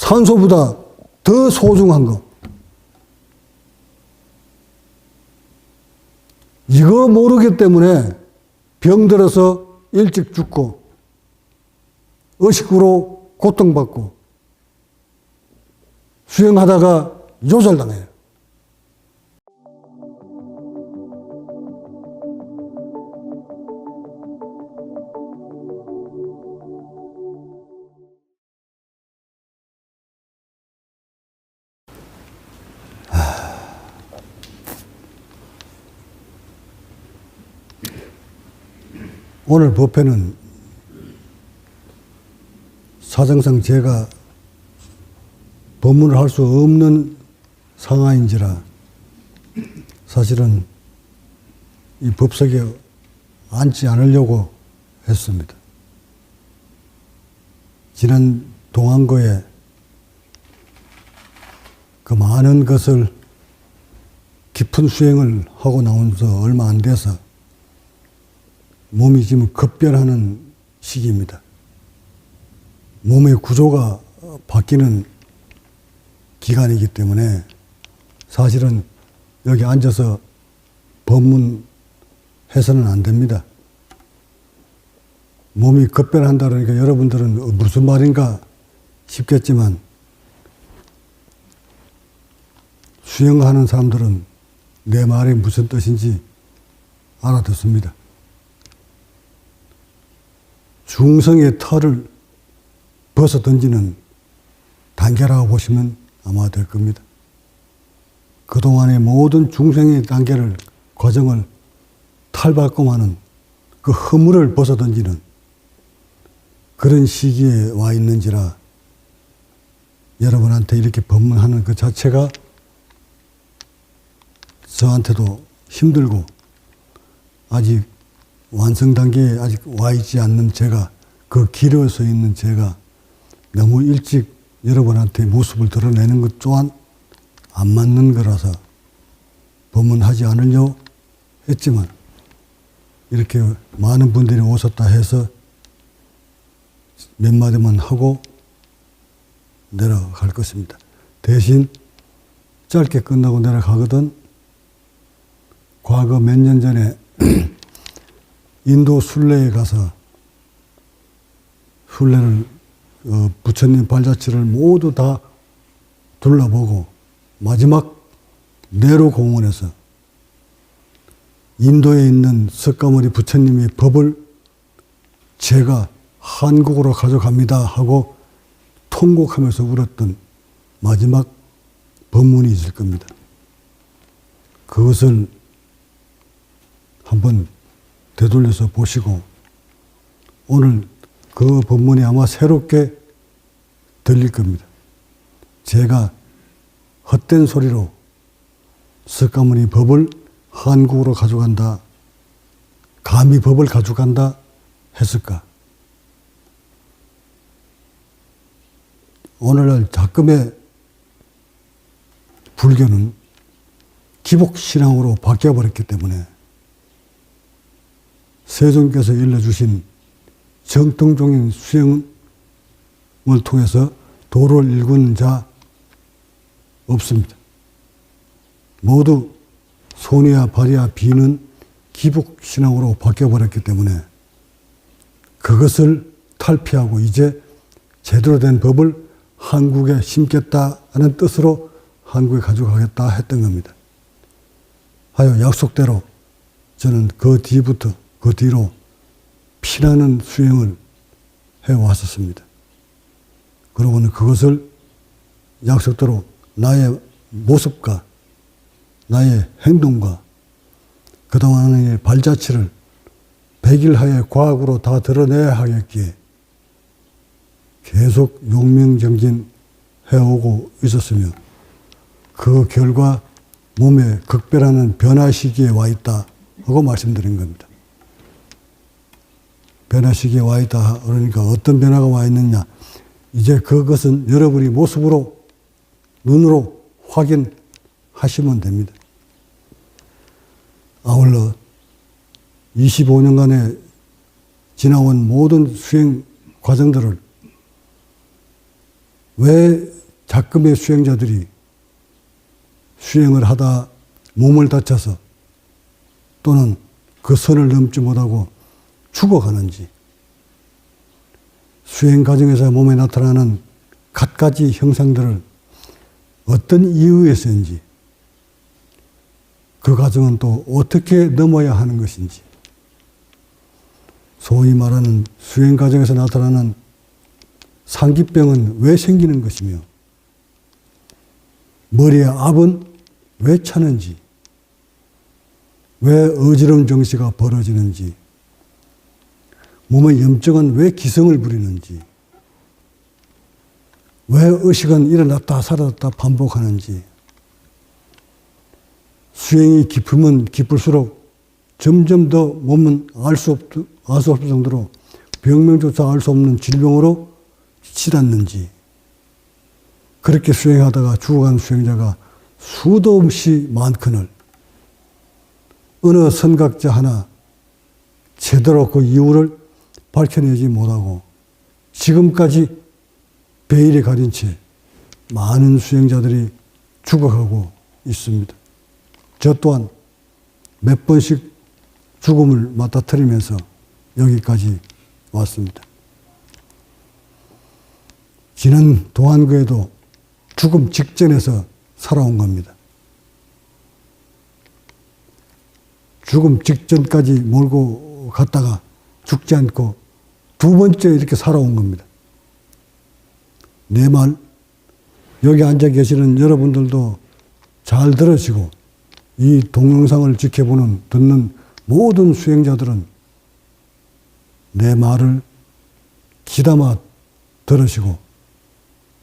산소보다 더 소중한 거. 이거 모르기 때문에 병들어서 일찍 죽고 의식으로 고통받고 수행하다가 요절당해요. 오늘 법회는 사정상 제가 법문을 할 수 없는 상황인지라 사실은 이 법석에 앉지 않으려고 했습니다. 지난 동안거에 그 많은 것을 깊은 수행을 하고 나온 지 얼마 안 돼서 몸이 지금 급변하는 시기입니다. 몸의 구조가 바뀌는 기간이기 때문에 사실은 여기 앉아서 법문해서는 안 됩니다. 몸이 급변한다 그러니까 여러분들은 무슨 말인가 싶겠지만 수행하는 사람들은 내 말이 무슨 뜻인지 알아듣습니다. 중성의 털을 벗어 던지는 단계라고 보시면 아마 될 겁니다. 그동안의 모든 중생의 단계를, 과정을 탈바꿈하는 그 허물을 벗어 던지는 그런 시기에 와 있는지라 여러분한테 이렇게 법문하는 그 자체가 저한테도 힘들고 아직 완성 단계에 아직 와 있지 않는 제가, 그 길에 서 있는 제가 너무 일찍 여러분한테 모습을 드러내는 것 또한 안 맞는 거라서 법문하지 않으려 했지만 이렇게 많은 분들이 오셨다 해서 몇 마디만 하고 내려갈 것입니다. 대신 짧게 끝나고 내려가거든 과거 몇 년 전에 인도 순례에 가서 순례를 부처님 발자취를 모두 다 둘러보고 마지막 내로 공원에서 인도에 있는 석가모니 부처님의 법을 제가 한국으로 가져갑니다 하고 통곡하면서 울었던 마지막 법문이 있을 겁니다. 그것을 한번 되돌려서 보시고 오늘 그 법문이 아마 새롭게 들릴 겁니다. 제가 헛된 소리로 석가모니 법을 한국으로 가져간다, 감히 법을 가져간다 했을까? 오늘날 작금의 불교는 기복신앙으로 바뀌어버렸기 때문에 세종께서 일러주신 정통적인 수행을 통해서 도를 일구는 자 없습니다. 모두 손이야 발이야 비는 기복신앙으로 바뀌어버렸기 때문에 그것을 탈피하고 이제 제대로 된 법을 한국에 심겠다는 뜻으로 한국에 가져가겠다 했던 겁니다. 하여 약속대로 저는 그 뒤로 피나는 수행을 해왔었습니다. 그러고는 그것을 약속대로 나의 모습과 나의 행동과 그동안의 발자취를 백일하에 과학으로 다 드러내야 하겠기에 계속 용명정진 해오고 있었으며 그 결과 몸에 극별하는 변화 시기에 와 있다 하고 말씀드린 겁니다. 변화 시기에 와 있다 그러니까 어떤 변화가 와 있느냐, 이제 그것은 여러분이 모습으로 눈으로 확인하시면 됩니다. 아울러 25년간에 지나온 모든 수행 과정들을 왜 가끔의 수행자들이 수행을 하다 몸을 다쳐서 또는 그 선을 넘지 못하고 죽어가는지, 수행 과정에서 몸에 나타나는 갖가지 형상들을 어떤 이유에서인지, 그 과정은 또 어떻게 넘어야 하는 것인지, 소위 말하는 수행 과정에서 나타나는 상기병은 왜 생기는 것이며, 머리에 압은 왜 차는지, 왜 어지러운 정시가 벌어지는지, 몸의 염증은 왜 기승을 부리는지, 왜 의식은 일어났다 사라졌다 반복하는지, 수행이 깊으면 깊을수록 점점 더 몸은 알 수 없을 정도로 병명조차 알 수 없는 질병으로 치닫는지, 그렇게 수행하다가 죽어간 수행자가 수도 없이 많거늘 어느 선각자 하나 제대로 그 이유를 밝혀내지 못하고 지금까지 베일에 가린 채 많은 수행자들이 죽어가고 있습니다. 저 또한 몇 번씩 죽음을 맞닥뜨리면서 여기까지 왔습니다. 지난 도안거에도 죽음 직전에서 살아온 겁니다. 죽음 직전까지 몰고 갔다가 죽지 않고 두 번째 이렇게 살아온 겁니다. 내 말, 여기 앉아 계시는 여러분들도 잘 들으시고, 이 동영상을 지켜보는, 듣는 모든 수행자들은 내 말을 귀담아 들으시고,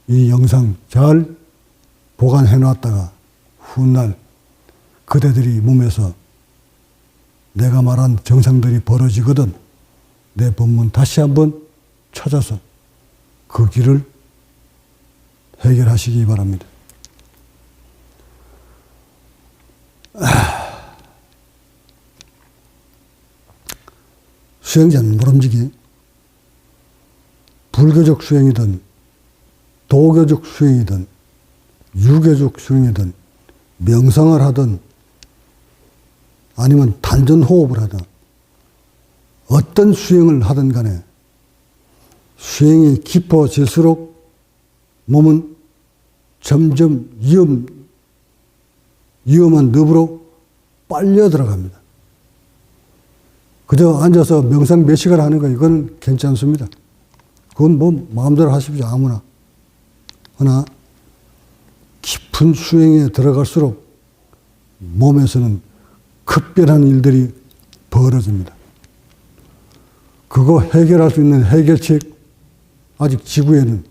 이 영상 잘 보관해 놨다가 훗날 그대들이 몸에서 내가 말한 정상들이 벌어지거든 내 법문 다시 한번 찾아서 그 길을 해결하시기 바랍니다. 수행자는 모름지기 불교적 수행이든 도교적 수행이든 유교적 수행이든 명상을 하든 아니면 단전호흡을 하든 어떤 수행을 하든 간에 수행이 깊어질수록 몸은 점점 위험한 늪으로 빨려 들어갑니다. 그저 앉아서 명상 몇 시간 하는 거 이건 괜찮습니다. 그건 뭐 마음대로 하십시오. 아무나. 그러나 깊은 수행에 들어갈수록 몸에서는 급변한 일들이 벌어집니다. 그거 해결할 수 있는 해결책 아직 지구에는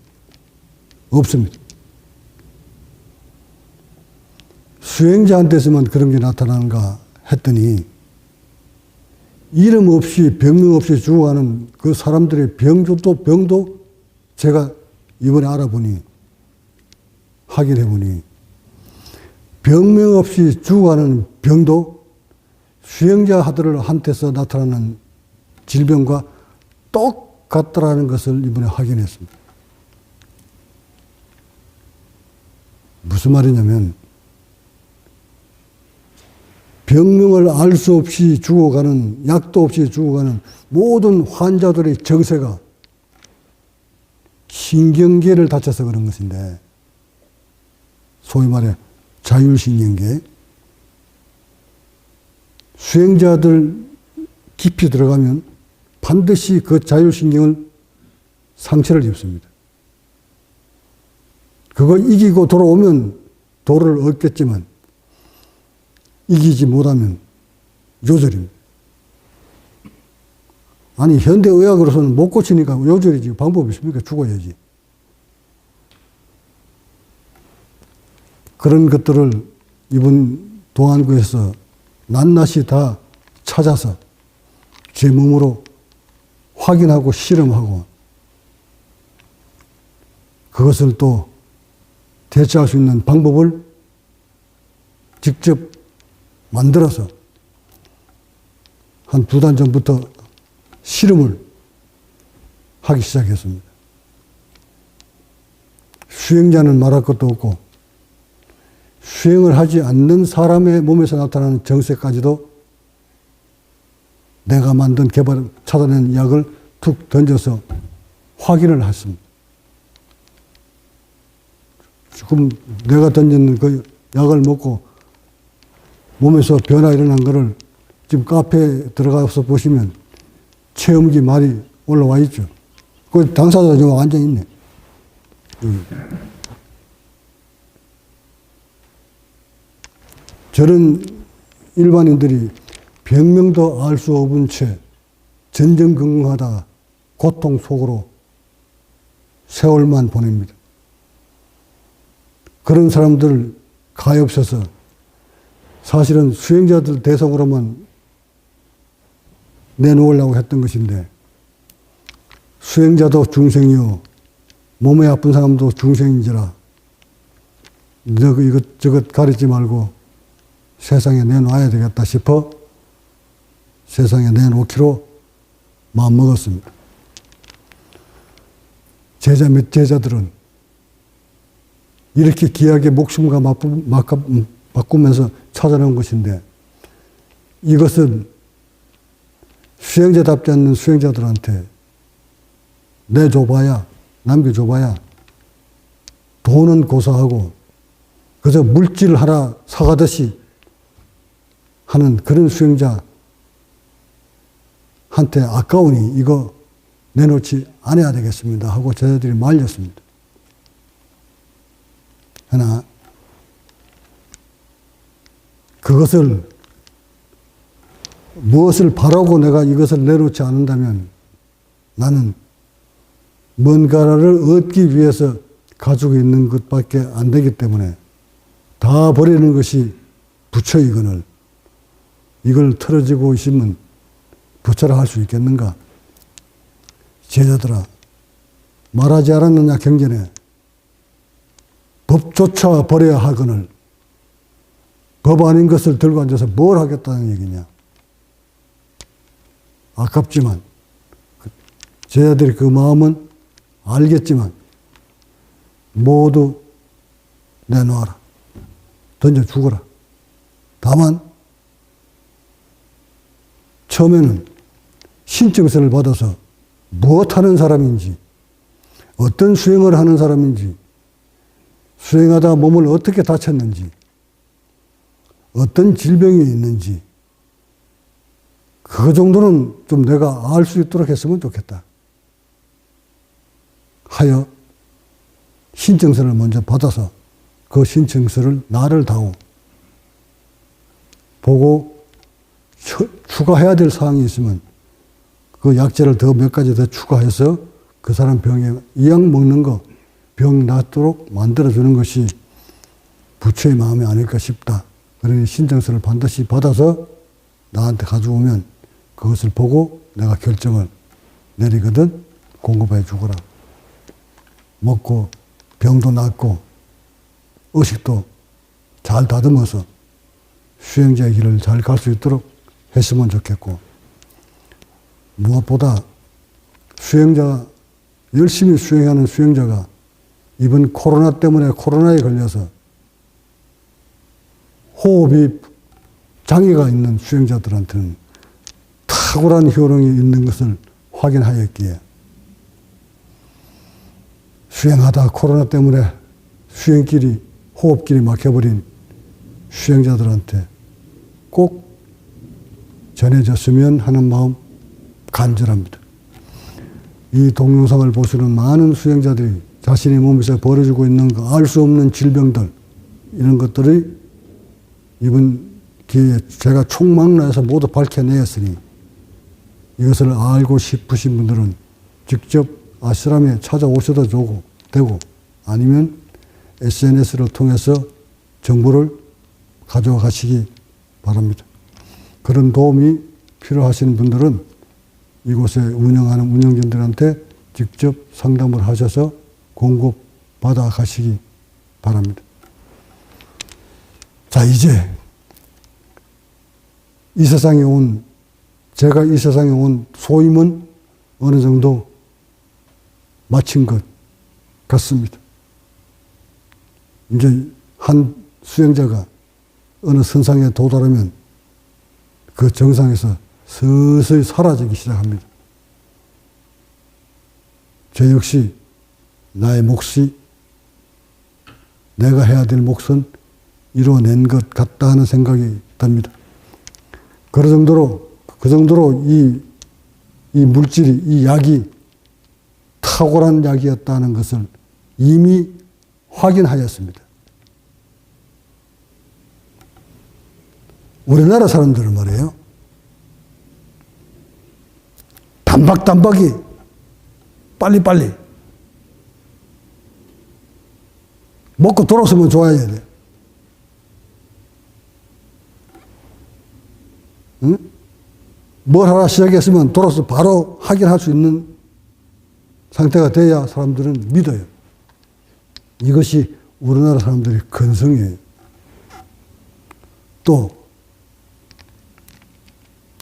없습니다. 수행자한테서만 그런 게 나타나는가 했더니 이름 없이 병명 없이 죽어가는 그 사람들의 병도 제가 이번에 알아보니 확인해보니 병명 없이 죽어가는 병도 수행자들한테서 나타나는 질병과 똑같더라는 것을 이번에 확인했습니다. 무슨 말이냐면 병명을 알 수 없이 죽어가는, 약도 없이 죽어가는 모든 환자들의 정세가 신경계를 다쳐서 그런 것인데, 소위 말해 자율신경계, 수행자들 깊이 들어가면 반드시 그 자율신경을 상처를 입습니다. 그거 이기고 돌아오면 도를 얻겠지만 이기지 못하면 요절입니다. 아니 현대의학으로서는 못 고치니까 요절이지 방법이 있습니까? 죽어야지. 그런 것들을 이번 도안거에서 낱낱이 다 찾아서 제 몸으로 확인하고 실험하고 그것을 또 대처할 수 있는 방법을 직접 만들어서 한 2달 전부터 실험을 하기 시작했습니다. 수행자는 말할 것도 없고 수행을 하지 않는 사람의 몸에서 나타나는 정세까지도 내가 만든 찾아낸 약을 툭 던져서 확인을 했습니다. 지금 내가 던진 그 약을 먹고 몸에서 변화 일어난 거를 지금 카페에 들어가서 보시면 체험기 말이 올라와 있죠. 그 당사자가 지금 완전히 있네. 저런 일반인들이 병명도 알 수 없은 채 전전긍긍하다가 고통 속으로 세월만 보냅니다. 그런 사람들 가엾어서 사실은 수행자들 대상으로만 내놓으려고 했던 것인데 수행자도 중생이요 몸이 아픈 사람도 중생인지라 너 이것저것 가리지 말고 세상에 내놔야 되겠다 싶어 세상에 내놓기로 마음먹었습니다. 몇 제자들은 이렇게 귀하게 목숨과 바꾸면서 찾아낸 것인데 이것은 수행자답지 않는 수행자들한테 내줘봐야 남겨줘봐야 돈은 고사하고 그저 물질 하나 사가듯이 하는 그런 수행자한테 아까우니 이거 내놓지 않아야 되겠습니다 하고 제자들이 말렸습니다. 그러나 그것을 무엇을 바라고 내가 이것을 내놓지 않는다면 나는 뭔가를 얻기 위해서 가지고 있는 것밖에 안 되기 때문에 다 버리는 것이 부처이거늘 이걸 털어지고 있으면 부처라 할 수 있겠는가? 제자들아 말하지 않았느냐 경전에 법조차 버려야 하거늘 법 아닌 것을 들고 앉아서 뭘 하겠다는 얘기냐. 아깝지만 제자들이 그 마음은 알겠지만 모두 내놓아라. 던져 죽어라. 다만 처음에는 신청서를 받아서 무엇하는 사람인지 어떤 수행을 하는 사람인지 수행하다 몸을 어떻게 다쳤는지 어떤 질병이 있는지 그 정도는 좀 내가 알 수 있도록 했으면 좋겠다 하여 신청서를 먼저 받아서 그 신청서를 나를 다오 보고 추가해야 될 사항이 있으면 그 약재를 더 몇 가지 더 추가해서 그 사람 병에 이 약 먹는 거 병 낫도록 만들어주는 것이 부처의 마음이 아닐까 싶다. 그러니 신청서를 반드시 받아서 나한테 가져오면 그것을 보고 내가 결정을 내리거든 공급해 주거라. 먹고 병도 낫고 의식도 잘 다듬어서 수행자의 길을 잘 갈 수 있도록 했으면 좋겠고 무엇보다 수행자가 열심히 수행하는 수행자가 이번 코로나 때문에 코로나에 걸려서 호흡이 장애가 있는 수행자들한테는 탁월한 효능이 있는 것을 확인하였기에 수행하다 코로나 때문에 수행길이 호흡길이 막혀버린 수행자들한테 꼭 전해졌으면 하는 마음 간절합니다. 이 동영상을 보시는 많은 수행자들이 자신의 몸에서 벌어지고 있는 그 알 수 없는 질병들 이런 것들이 이번 기회에 제가 총망라해서 모두 밝혀내었으니 이것을 알고 싶으신 분들은 직접 아시람에 찾아오셔도 되고 아니면 SNS를 통해서 정보를 가져와 가시기 바랍니다. 그런 도움이 필요하신 분들은 이곳에 운영하는 운영진들한테 직접 상담을 하셔서 공급받아 가시기 바랍니다. 자, 이제 이 세상에 제가 이 세상에 온 소임은 어느 정도 마친 것 같습니다. 이제 한 수행자가 어느 선상에 도달하면 그 정상에서 서서히 사라지기 시작합니다. 저 역시 나의 몫이, 내가 해야 될 몫은 이뤄낸 것 같다 하는 생각이 듭니다. 그 정도로 이 물질이, 이 약이 탁월한 약이었다는 것을 이미 확인하였습니다. 우리나라 사람들은 말이에요. 단박단박이 빨리빨리 먹고 돌아서면 좋아야 돼. 응? 뭘 하나 시작했으면 돌아서 바로 확인할 수 있는 상태가 돼야 사람들은 믿어요. 이것이 우리나라 사람들의 근성이에요. 또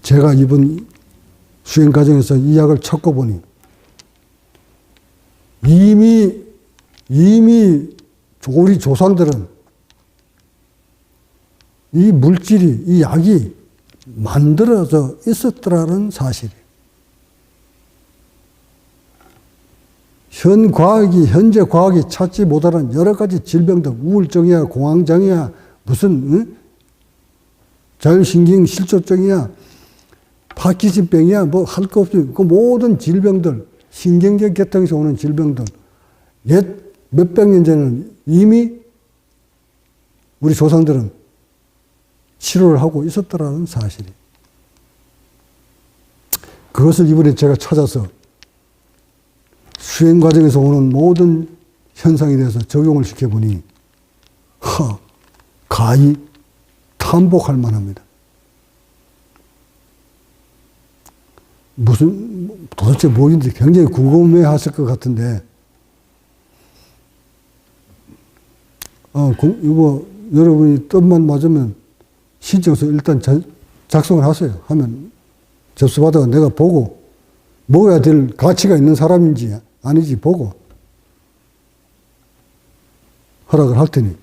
제가 이번 수행 과정에서 이 약을 찾고 보니 이미 우리 조상들은 이 물질이, 이 약이 만들어져 있었더라는 사실이에요. 현재 과학이 찾지 못하는 여러 가지 질병들, 우울증이야, 공황장애야, 무슨 자율신경 실조증이야, 파킨슨병이야, 뭐 할 거 없이 그 모든 질병들, 신경적 계통에서 오는 질병들, 옛 몇백 년 전에는 이미 우리 조상들은 치료를 하고 있었더라는 사실이. 그것을 이번에 제가 찾아서 수행 과정에서 오는 모든 현상에 대해서 적용을 시켜보니, 가히 탐복할 만합니다. 도대체 뭐인지 굉장히 궁금해 하실 것 같은데, 이거 여러분이 뜻만 맞으면 신청서 일단 작성을 하세요. 하면 접수받아가 내가 보고 먹어야 될 가치가 있는 사람인지 아니지 보고 허락을 할 테니,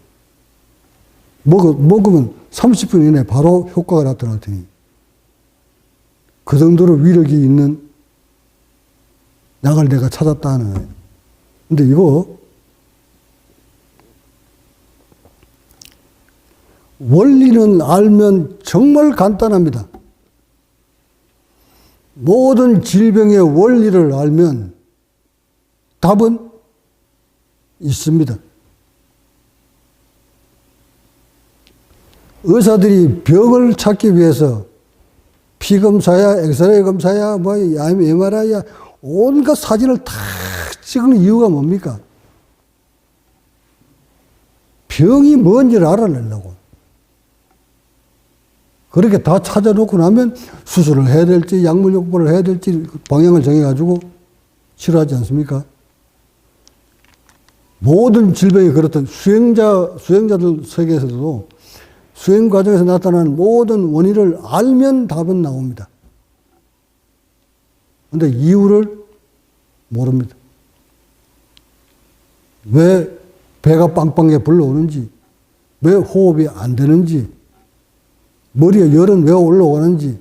먹으면 30분 이내에 바로 효과가 나타날 테니, 그 정도로 위력이 있는 약을 내가 찾았다는 거예요. 근데 이거 원리는 알면 정말 간단합니다. 모든 질병의 원리를 알면 답은 있습니다. 의사들이 병을 찾기 위해서 피검사야, 엑스레이 검사야, 뭐 MRI야, 온갖 사진을 다 찍는 이유가 뭡니까? 병이 뭔지를 알아내려고. 그렇게 다 찾아놓고 나면 수술을 해야 될지, 약물요법을 해야 될지 방향을 정해가지고 치료하지 않습니까? 모든 질병이 그렇던 수행자들 세계에서도 수행 과정에서 나타나는 모든 원인을 알면 답은 나옵니다. 그런데 이유를 모릅니다. 왜 배가 빵빵하게 불러오는지, 왜 호흡이 안 되는지, 머리에 열은 왜 올라오는지,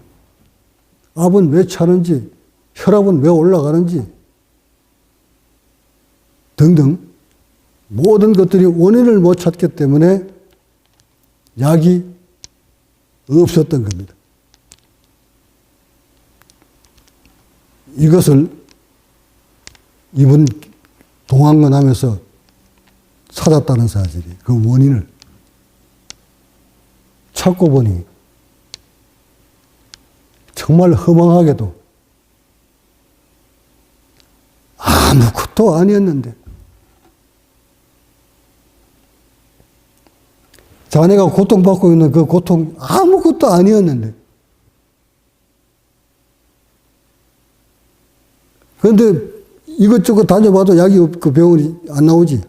압은 왜 차는지, 혈압은 왜 올라가는지 등등 모든 것들이 원인을 못 찾기 때문에 약이 없었던 겁니다. 이것을 이번 동안건 하면서 찾았다는 사실이, 그 원인을 찾고 보니 정말 허망하게도 아무것도 아니었는데, 자네가 고통받고 있는 그 고통 아무것도 아니었는데, 그런데 이것저것 다녀봐도 약이 그 병원이 안 나오지.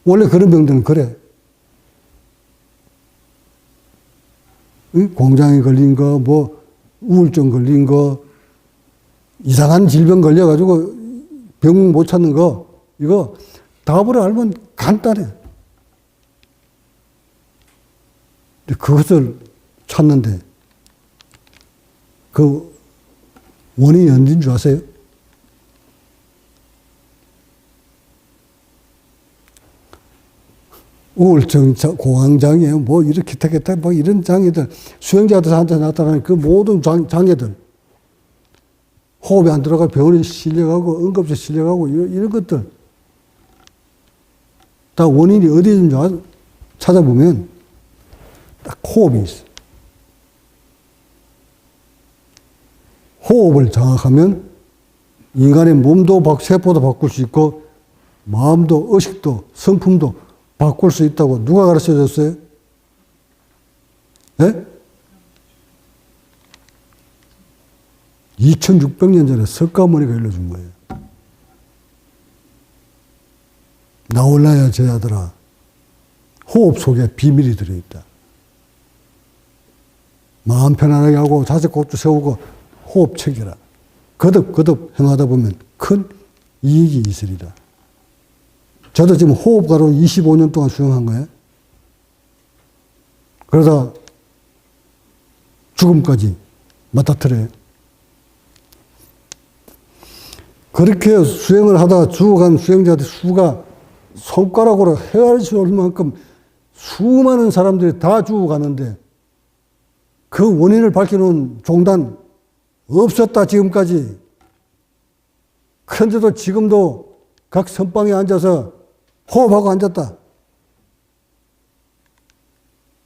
원래 그런 병들은 그래. 공장에 걸린 거, 뭐 우울증 걸린 거, 이상한 질병 걸려가지고 병 못 찾는 거, 이거 답을 알면 간단해. 그것을 찾는데 그 원인이 언제인 줄 아세요? 우울증 공황장애 뭐 이렇게 기타 뭐 이런 장애들 수행자들한테 나타나는 그 모든 장애들 호흡이 안 들어가 병원에 실려가고 응급실 실려가고 이런 것들 다 원인이 어디에 있는지 찾아보면 딱 호흡이 있어. 호흡을 장악하면 인간의 몸도 세포도 바꿀 수 있고 마음도 의식도 성품도 바꿀 수 있다고 누가 가르쳐 줬어요? 예? 2600년 전에 석가모니가 일러준 거예요. 나올라야 제자들아, 호흡 속에 비밀이 들어있다. 마음 편안하게 하고 자세곡도 세우고 호흡 챙겨라. 거듭 행하다 보면 큰 이익이 있으리라. 저도 지금 호흡가로 25년 동안 수행한 거예요. 그러다 죽음까지 맞닥뜨려요. 그렇게 수행을 하다가 죽어간 수행자들 수가 손가락으로 헤아릴 수 없을 만큼 수많은 사람들이 다 죽어가는데 그 원인을 밝혀놓은 종단 없었다 지금까지. 그런데도 지금도 각 선방에 앉아서 호흡하고 앉았다.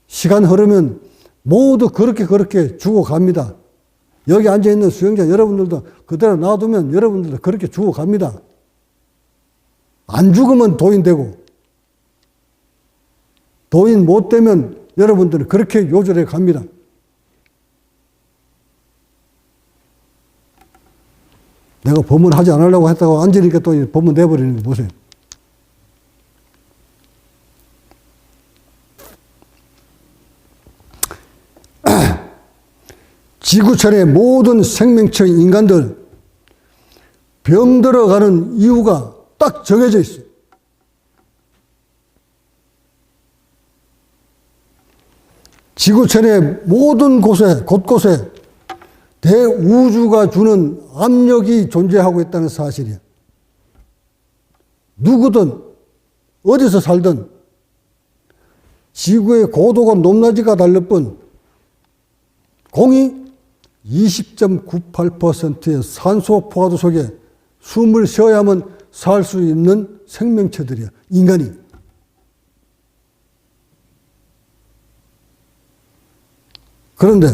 시간 흐르면 모두 그렇게 죽어갑니다. 여기 앉아있는 수행자 여러분들도 그대로 놔두면 여러분들도 그렇게 죽어갑니다. 안 죽으면 도인 되고 도인 못 되면 여러분들은 그렇게 요절해 갑니다. 내가 법문 하지 않으려고 했다고 앉으니까 또 법문 내버리는 거 보세요. 지구촌의 모든 생명체 인간들 병들어가는 이유가 딱 정해져 있어요. 지구촌의 모든 곳곳에 대우주가 주는 압력이 존재하고 있다는 사실이야. 누구든 어디서 살든 지구의 고도가 높낮이가 다를 뿐 공이 20.98%의 산소 포화도 속에 숨을 쉬어야만 살 수 있는 생명체들이야. 인간이. 그런데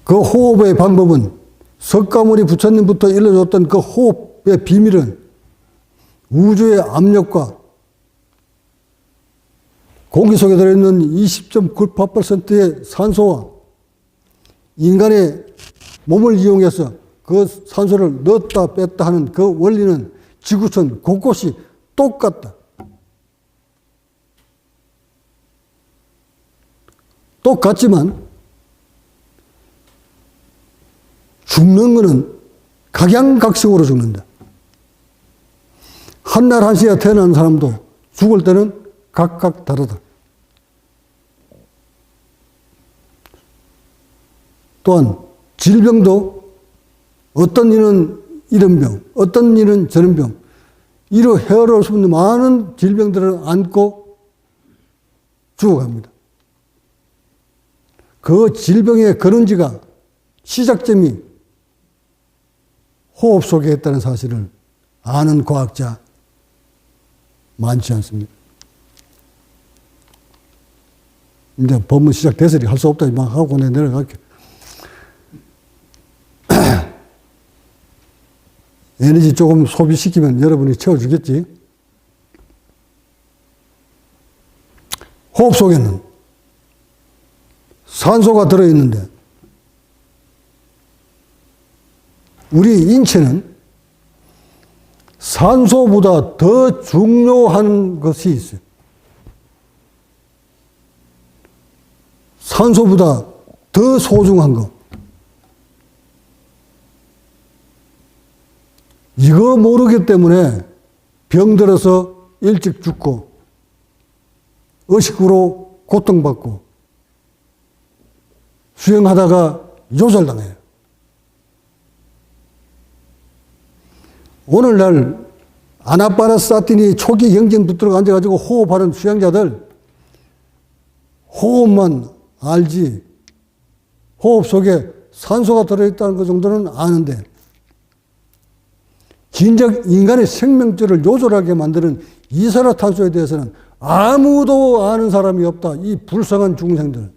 그 호흡의 방법은 석가모니 부처님부터 일러줬던 그 호흡의 비밀은 우주의 압력과 공기 속에 들어있는 20.98%의 산소와 인간의 몸을 이용해서 그 산소를 넣었다 뺐다 하는 그 원리는 지구촌 곳곳이 똑같다. 똑같지만 죽는 것은 각양각색으로 죽는다. 한날 한시에 태어난 사람도 죽을 때는 각각 다르다. 또한 질병도 어떤 이는 이런 병, 어떤 이는 저런 병, 이로 헤아릴 수 없는 많은 질병들을 안고 죽어갑니다. 그 질병의 근원지가 시작점이 호흡 속에 있다는 사실을 아는 과학자 많지 않습니다. 이제 법문 시작돼서리 할 수 없다 막 하고 내려갈게. 에너지 조금 소비시키면 여러분이 채워주겠지. 호흡 속에는 산소가 들어있는데 우리 인체는 산소보다 더 중요한 것이 있어요. 산소보다 더 소중한 것. 이거 모르기 때문에 병들어서 일찍 죽고 의식으로 고통받고 수행하다가 요절당해요. 오늘날 아나파나사티니 초기 경전 붙들어 앉아가지고 호흡하는 수행자들 호흡만 알지 호흡 속에 산소가 들어있다는 것 정도는 아는데 진정 인간의 생명줄을 요절하게 만드는 이산화탄소에 대해서는 아무도 아는 사람이 없다. 이 불쌍한 중생들.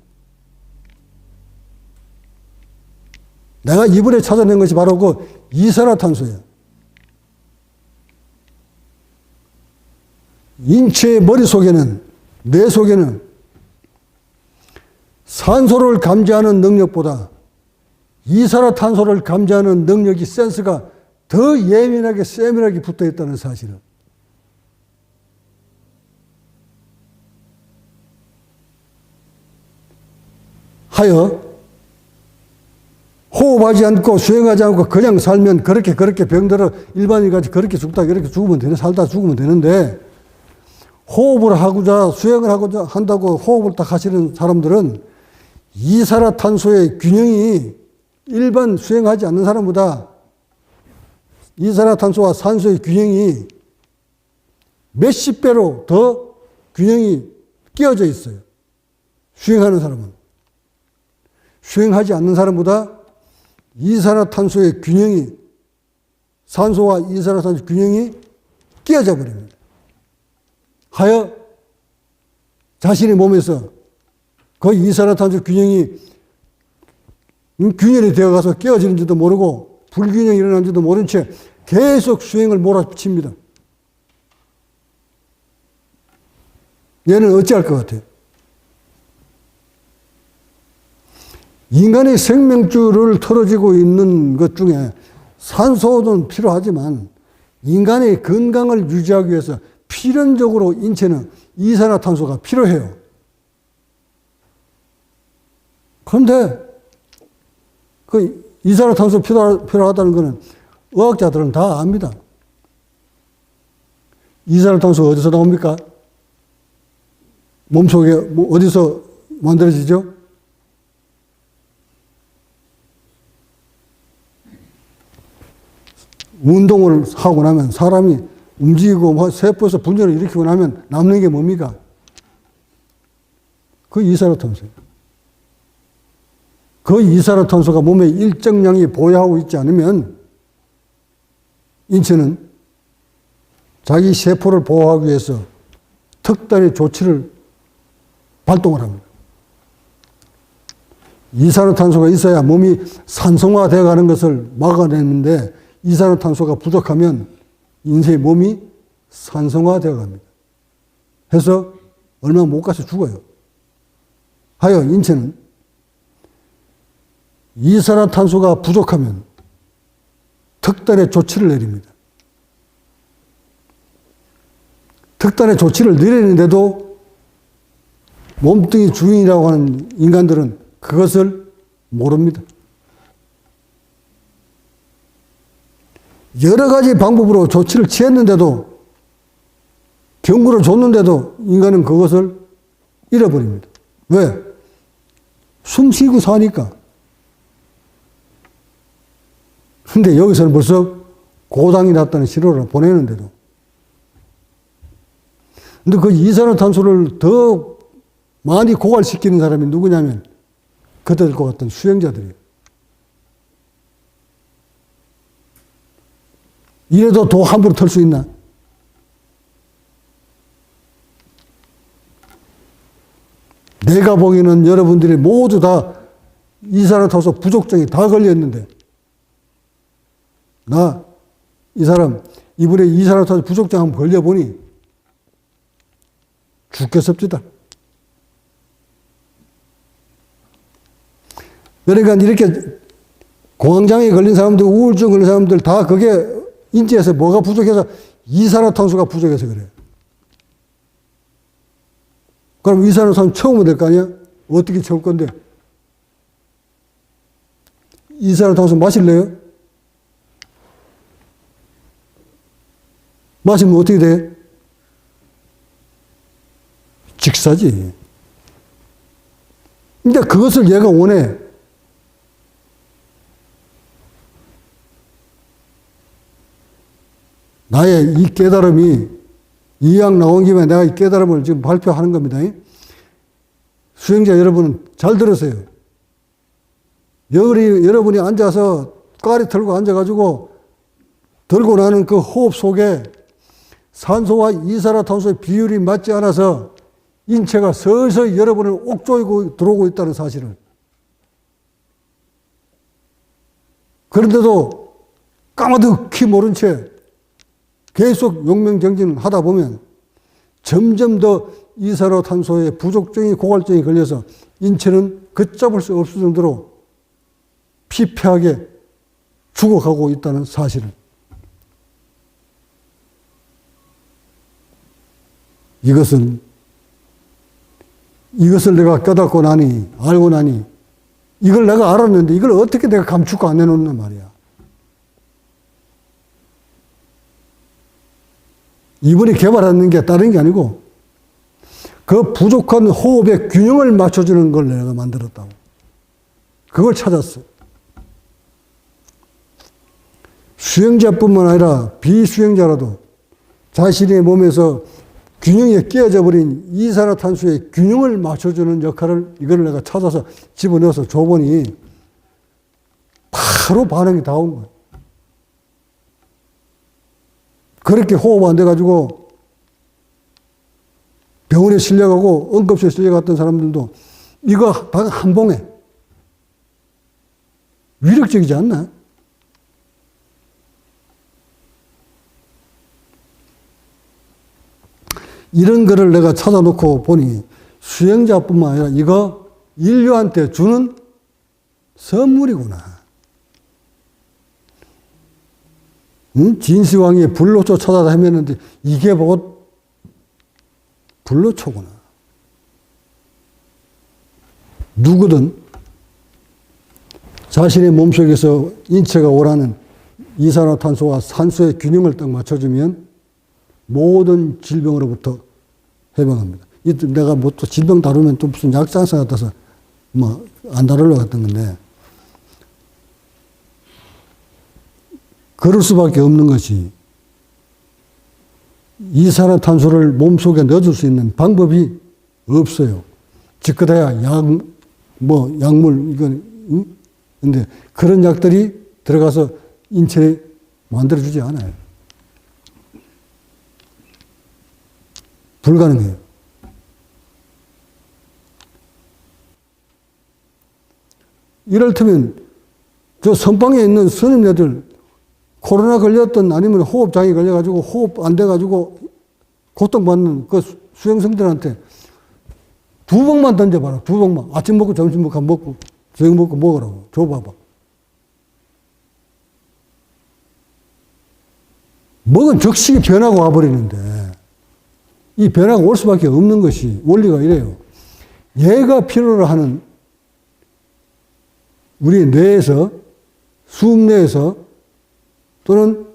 내가 이번에 찾아낸 것이 바로 그 이산화탄소예요. 인체의 머릿속에는, 뇌 속에는 산소를 감지하는 능력보다 이산화탄소를 감지하는 능력이, 센스가 더 예민하게, 세밀하게 붙어 있다는 사실을. 하여 호흡하지 않고 수행하지 않고 그냥 살면 그렇게 병들어 일반인같이 그렇게 죽다 이렇게 죽으면 되는, 살다 죽으면 되는데, 호흡을 하고자 수행을 하고자 한다고 호흡을 딱 하시는 사람들은 이산화탄소의 균형이 일반 수행하지 않는 사람보다 이산화탄소와 산소의 균형이 몇십 배로 더 균형이 끼어져 있어요. 수행하는 사람은. 수행하지 않는 사람보다 이산화탄소의 균형이, 산소와 이산화탄소 균형이 끼어져 버립니다. 하여 자신의 몸에서 그 이산화탄소 균형이 균열이 되어가서 깨어지는지도 모르고 불균형이 일어난지도 모른 채 계속 수행을 몰아붙입니다. 얘는 어찌할 것 같아요? 인간의 생명줄을 틀어지고 있는 것 중에 산소는 필요하지만 인간의 건강을 유지하기 위해서 필연적으로 인체는 이산화탄소가 필요해요. 그런데 그 이산화탄소 필요하다는 것은 의학자들은 다 압니다. 이산화탄소 어디서 나옵니까? 몸속에 어디서 만들어지죠? 운동을 하고 나면 사람이 움직이고 세포에서 분열을 일으키고 나면 남는 게 뭡니까? 그 이산화탄소예요. 그 이산화탄소가 몸에 일정량이 보유하고 있지 않으면 인체는 자기 세포를 보호하기 위해서 특단의 조치를 발동을 합니다. 이산화탄소가 있어야 몸이 산성화되어 가는 것을 막아내는데 이산화탄소가 부족하면 인체의 몸이 산성화되어 갑니다. 해서 얼마 못 가서 죽어요. 하여 인체는 이산화탄소가 부족하면 특단의 조치를 내립니다. 특단의 조치를 내리는데도 몸뚱이 주인이라고 하는 인간들은 그것을 모릅니다. 여러 가지 방법으로 조치를 취했는데도, 경고를 줬는데도 인간은 그것을 잃어버립니다. 왜? 숨 쉬고 사니까. 근데 여기서는 벌써 고장이 났다는 신호를 보내는데도. 근데 그 이산화탄소를 더 많이 고갈시키는 사람이 누구냐면 그들과 같은 수행자들이에요. 이래도 도 함부로 털 수 있나? 내가 보기에는 여러분들이 모두 다 이산화탄소 부족증이 다 걸렸는데, 이 사람 이번에 이산화탄소 부족증 한번 걸려보니 죽겠습니다. 그러니까 이렇게 공황장애 걸린 사람들, 우울증 걸린 사람들 다 그게 인체에서 뭐가 부족해서 이산화탄소가 부족해서 그래요. 그럼 이산화탄소 채우면 될 거 아니야? 어떻게 채울 건데? 이산화탄소 마실래요? 마시면 어떻게 돼? 직사지. 근데 그것을 얘가 원해. 나의 이 깨달음이 이왕 나온 김에 내가 이 깨달음을 지금 발표하는 겁니다. 수행자 여러분은 잘 들으세요. 여러분이 앉아서 까리 털고 앉아가지고 들고 나는 그 호흡 속에 산소와 이산화탄소의 비율이 맞지 않아서 인체가 서서히 여러분을 옥조이고 들어오고 있다는 사실을. 그런데도 까마득히 모른 채 계속 용맹정진을 하다 보면 점점 더 이산화탄소의 부족증이 고갈증이 걸려서 인체는 걷잡을 수 없을 정도로 피폐하게 죽어가고 있다는 사실을. 이것을 내가 깨닫고 나니, 알고 나니, 이걸 내가 알았는데 이걸 어떻게 내가 감추고 안 내놓는 말이야. 이번에 개발하는 게 다른 게 아니고 그 부족한 호흡의 균형을 맞춰주는 걸 내가 만들었다고. 그걸 찾았어. 수행자뿐만 아니라 비수행자라도 자신의 몸에서 균형이 깨어져 버린 이산화탄소의 균형을 맞춰주는 역할을 이걸 내가 찾아서 집어넣어서 줘보니 바로 반응이 다 온 거야. 그렇게 호흡 안 돼가지고 병원에 실려가고 응급실에 실려갔던 사람들도 이거 한 봉에 위력적이지 않나? 이런 거를 내가 찾아놓고 보니 수행자뿐만 아니라 이거 인류한테 주는 선물이구나. 응? 진시황이 불로초 찾아다 헤맸는데 이게 보고 불로초구나. 누구든 자신의 몸속에서 인체가 원하는 이산화탄소와 산소의 균형을 딱 맞춰주면 모든 질병으로부터 해방합니다. 내가 뭐 또 질병 다루면 또 무슨 약장사 같아서 뭐 안 다루려고 했던 건데, 그럴 수밖에 없는 것이 이산화탄소를 몸속에 넣어줄 수 있는 방법이 없어요. 즉그다야 약물, 이건, 근데 그런 약들이 들어가서 인체에 만들어주지 않아요. 불가능해요. 이럴테면 저 선방에 있는 스님네들 코로나 걸렸던 아니면 호흡장애 걸려가지고 호흡 안 돼가지고 고통받는 그 수행성들한테 2봉만 던져봐라. 2봉만. 아침 먹고 점심 먹고 먹고 저녁 먹고 먹으라고. 줘봐봐. 먹은 즉시 변화가 와버리는데 이 변화가 올 수밖에 없는 것이 원리가 이래요. 얘가 필요로 하는 우리 뇌에서, 수음내에서 또는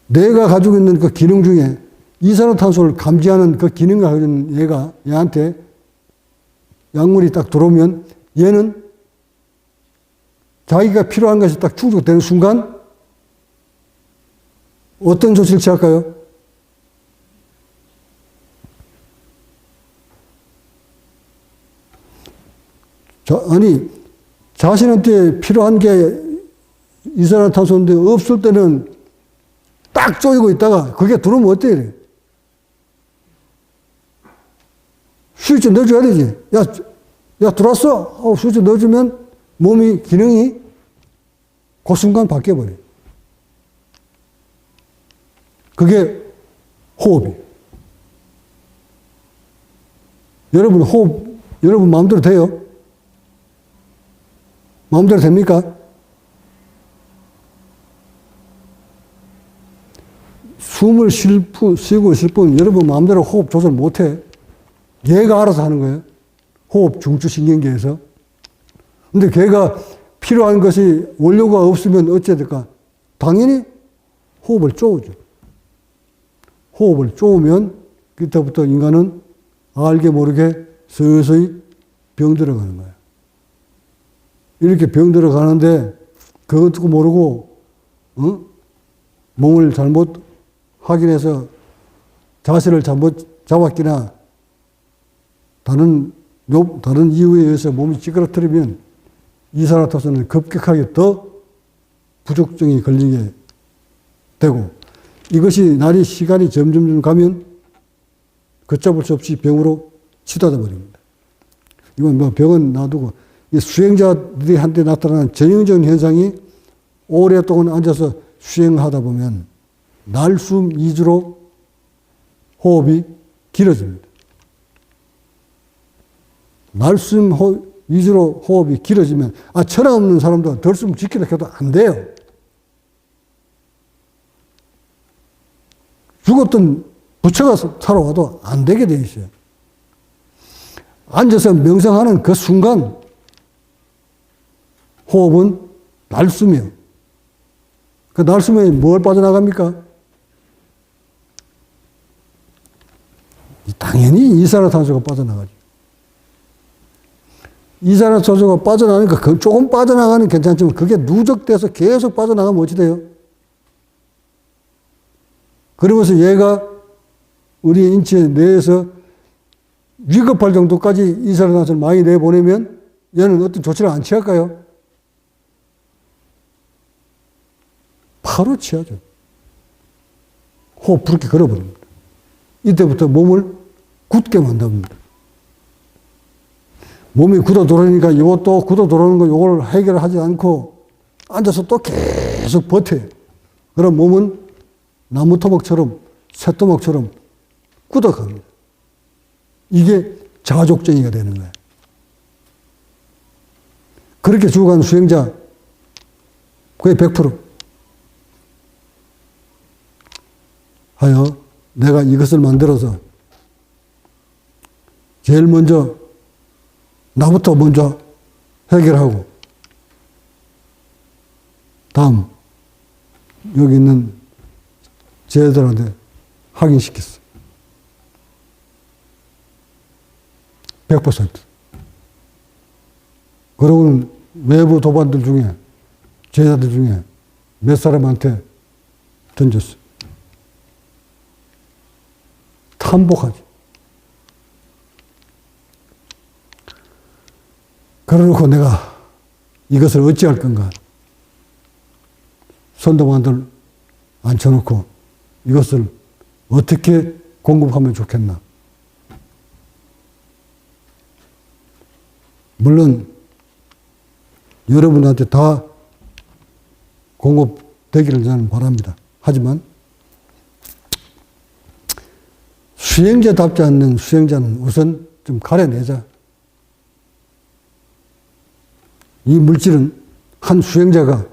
뇌가 가지고 있는 그 기능 중에 이산화탄소를 감지하는 그 기능을 가지고 있는 얘가 얘한테 약물이 딱 들어오면 얘는 자기가 필요한 것이 딱 충족되는 순간 어떤 조치를 취할까요? 아니, 자신한테 필요한 게 이산화탄소인데 없을 때는 딱 쪼이고 있다가 그게 들어오면 어때? 이래? 스위치 넣어줘야 되지. 야, 들어왔어? 스위치 넣어주면 몸이, 기능이 그 순간 바뀌어버려. 그게 호흡이에요. 여러분, 호흡, 여러분 마음대로 돼요? 마음대로 됩니까? 숨을 쉬고 쉴 뿐 여러분 마음대로 호흡 조절 못해. 얘가 알아서 하는 거예요. 호흡 중추신경계에서. 근데 걔가 필요한 것이 원료가 없으면 어찌해야 될까? 당연히 호흡을 쪼우죠. 호흡을 쪼우면 그때부터 인간은 알게 모르게 서서히 병들어가는 거예요. 이렇게 병들어가는데 그것도 모르고 몸을 잘못 확인해서 자세를 잘못 잡았기나 다른 이유에 의해서 몸이 찌그러뜨리면 이산화탄소는 급격하게 더 부족증이 걸리게 되고 이것이 시간이 점점 가면 걷잡을 수 없이 병으로 치닫아 버립니다. 이건 뭐 병은 놔두고 이 수행자들이 한테 나타나는 전형적인 현상이 오랫동안 앉아서 수행하다 보면 날숨 위주로 호흡이 길어집니다. 날숨 위주로 호흡이 길어지면 철학 없는 사람도 덜숨 지키려 해도 안 돼요. 죽었던 부처가 살아와도 안 되게 돼 있어요. 앉아서 명상하는 그 순간 호흡은 날숨이에요. 그 날숨에 뭘 빠져나갑니까? 당연히 이산화탄소가 빠져나가죠. 이산화탄소가 빠져나가니까 조금 빠져나가는 괜찮지만 그게 누적돼서 계속 빠져나가면 어찌 돼요? 그러면서 얘가 우리 인체 내에서 위급할 정도까지 이산화탄소를 많이 내보내면 얘는 어떤 조치를 안 취할까요? 바로 취하죠. 호흡 부럽게 걸어버립니다. 이때부터 몸을 굳게 만듭니다. 몸이 굳어 돌아오니까 이것도 굳어 돌아오는 거 이걸 해결하지 않고 앉아서 또 계속 버텨요. 그럼 몸은 나무토막처럼 새토막처럼 굳어갑니다. 이게 자족정의가 되는 거예요. 그렇게 죽어간 수행자 거의 100% 하여 내가 이것을 만들어서 제일 먼저 나부터 먼저 해결하고 다음 여기 있는 쟤들한테 확인시켰어. 100%. 그러고는 외부 도반들 중에 제자들 중에 몇 사람한테 던졌어. 탐복하지. 그러놓고 내가 이것을 어찌할 건가. 선도만들 앉혀놓고 이것을 어떻게 공급하면 좋겠나. 물론 여러분한테 다 공급되기를 저는 바랍니다. 하지만 수행자답지 않는 수행자는 우선 좀 가려내자. 이 물질은 한 수행자가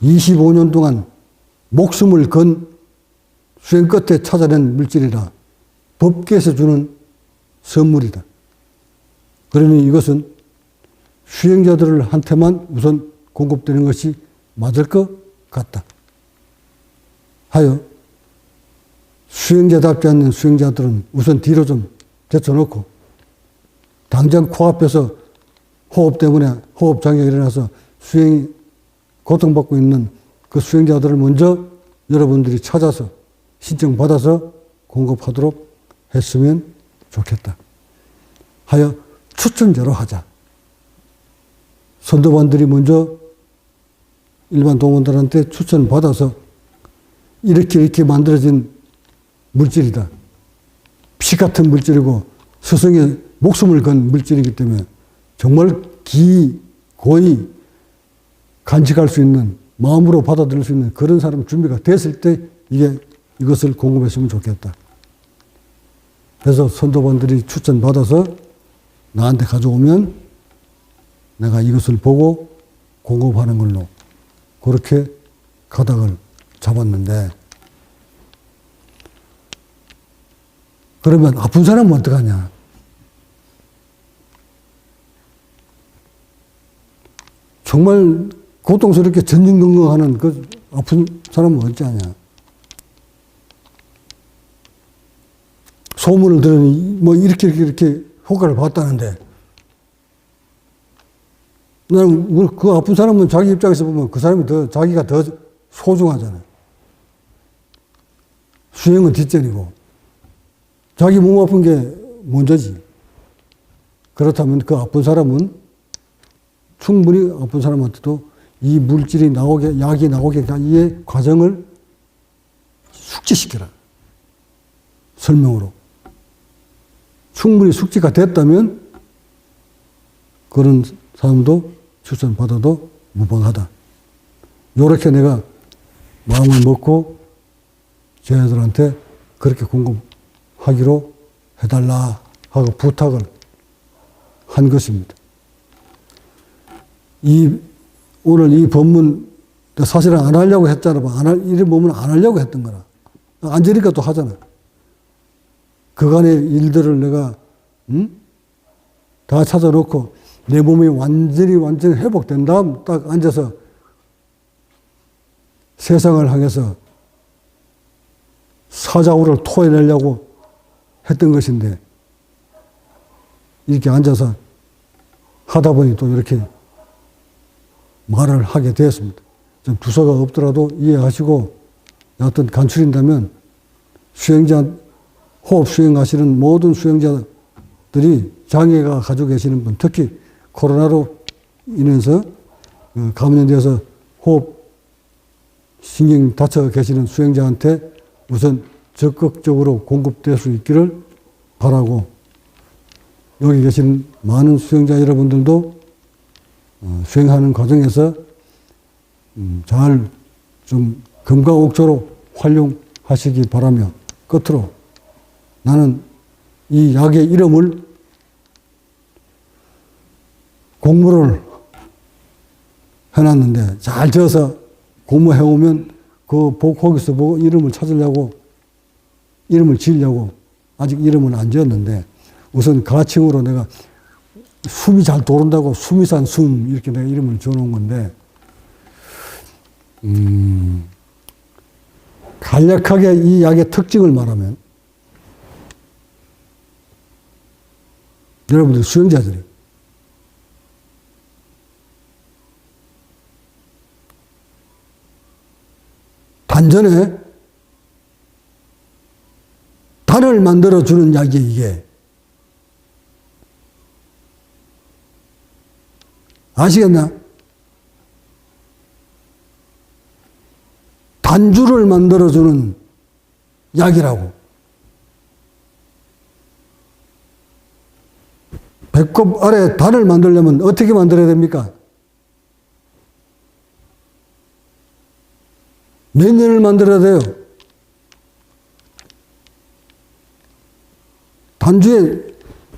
25년 동안 목숨을 건 수행 끝에 찾아낸 물질이라 법계에서 주는 선물이다. 그러니 이것은 수행자들한테만 우선 공급되는 것이 맞을 것 같다. 하여 수행자답지 않는 수행자들은 우선 뒤로 좀 제쳐놓고 당장 코앞에서 호흡 때문에 호흡장애가 일어나서 수행이 고통받고 있는 그 수행자들을 먼저 여러분들이 찾아서 신청받아서 공급하도록 했으면 좋겠다. 하여 추천제로 하자. 선도반들이 먼저 일반 동원들한테 추천받아서 이렇게 만들어진 물질이다. 피 같은 물질이고 스승의 목숨을 건 물질이기 때문에 정말 고이 간직할 수 있는, 마음으로 받아들일 수 있는 그런 사람 준비가 됐을 때 이것을 공급했으면 좋겠다. 그래서 선도반들이 추천받아서 나한테 가져오면 내가 이것을 보고 공급하는 걸로 그렇게 가닥을 잡았는데, 그러면 아픈 사람은 어떡하냐? 정말 고통스럽게 전전긍긍하는 그 아픈 사람은 어찌하냐? 소문을 들으니 뭐 이렇게 효과를 봤다는데, 나는 그 아픈 사람은 자기 입장에서 보면 그 사람이 자기가 더 소중하잖아요. 수행은 뒷전이고 자기 몸 아픈 게 먼저지. 그렇다면 그 아픈 사람은 충분히 아픈 사람한테도 이 물질이 나오게, 약이 나오게 이 과정을 숙지시켜라. 설명으로. 충분히 숙지가 됐다면 그런 사람도 추천받아도 무방하다. 요렇게 내가 마음을 먹고 저희들한테 그렇게 공급하기로 해달라 하고 부탁을 한 것입니다. 오늘 이 법문, 사실은 안 하려고 했잖아. 이런 법문 안 하려고 했던 거라. 앉으니까 또 하잖아. 그간의 일들을 내가, 다 찾아놓고 내 몸이 완전히 회복된 다음 딱 앉아서 세상을 향해서 사자후를 토해내려고 했던 것인데, 이렇게 앉아서 하다 보니 또 이렇게 말을 하게 되었습니다. 좀 두서가 없더라도 이해하시고, 여하튼 간추린다면 호흡 수행하시는 모든 수행자들이 장애가 가지고 계시는 분, 특히 코로나로 인해서 감염되어서 호흡 신경 다쳐 계시는 수행자한테 우선 적극적으로 공급될 수 있기를 바라고, 여기 계신 많은 수행자 여러분들도 수행하는 과정에서 잘 좀 금강옥조로 활용하시기 바라며, 끝으로 나는 이 약의 이름을 공부를 해놨는데, 잘 지어서 공부해오면 거기서 보고 이름을 찾으려고, 이름을 지으려고 아직 이름은 안 지었는데, 우선 가칭으로 내가 숨이 잘 도른다고 숨이산 숨 이렇게 내가 이름을 지어놓은 건데, 간략하게 이 약의 특징을 말하면, 여러분들 수행자들이 단전에 단을 만들어주는 약이 이게. 아시겠나? 단주를 만들어주는 약이라고. 배꼽 아래 단을 만들려면 어떻게 만들어야 됩니까? 몇 년을 만들어야 돼요?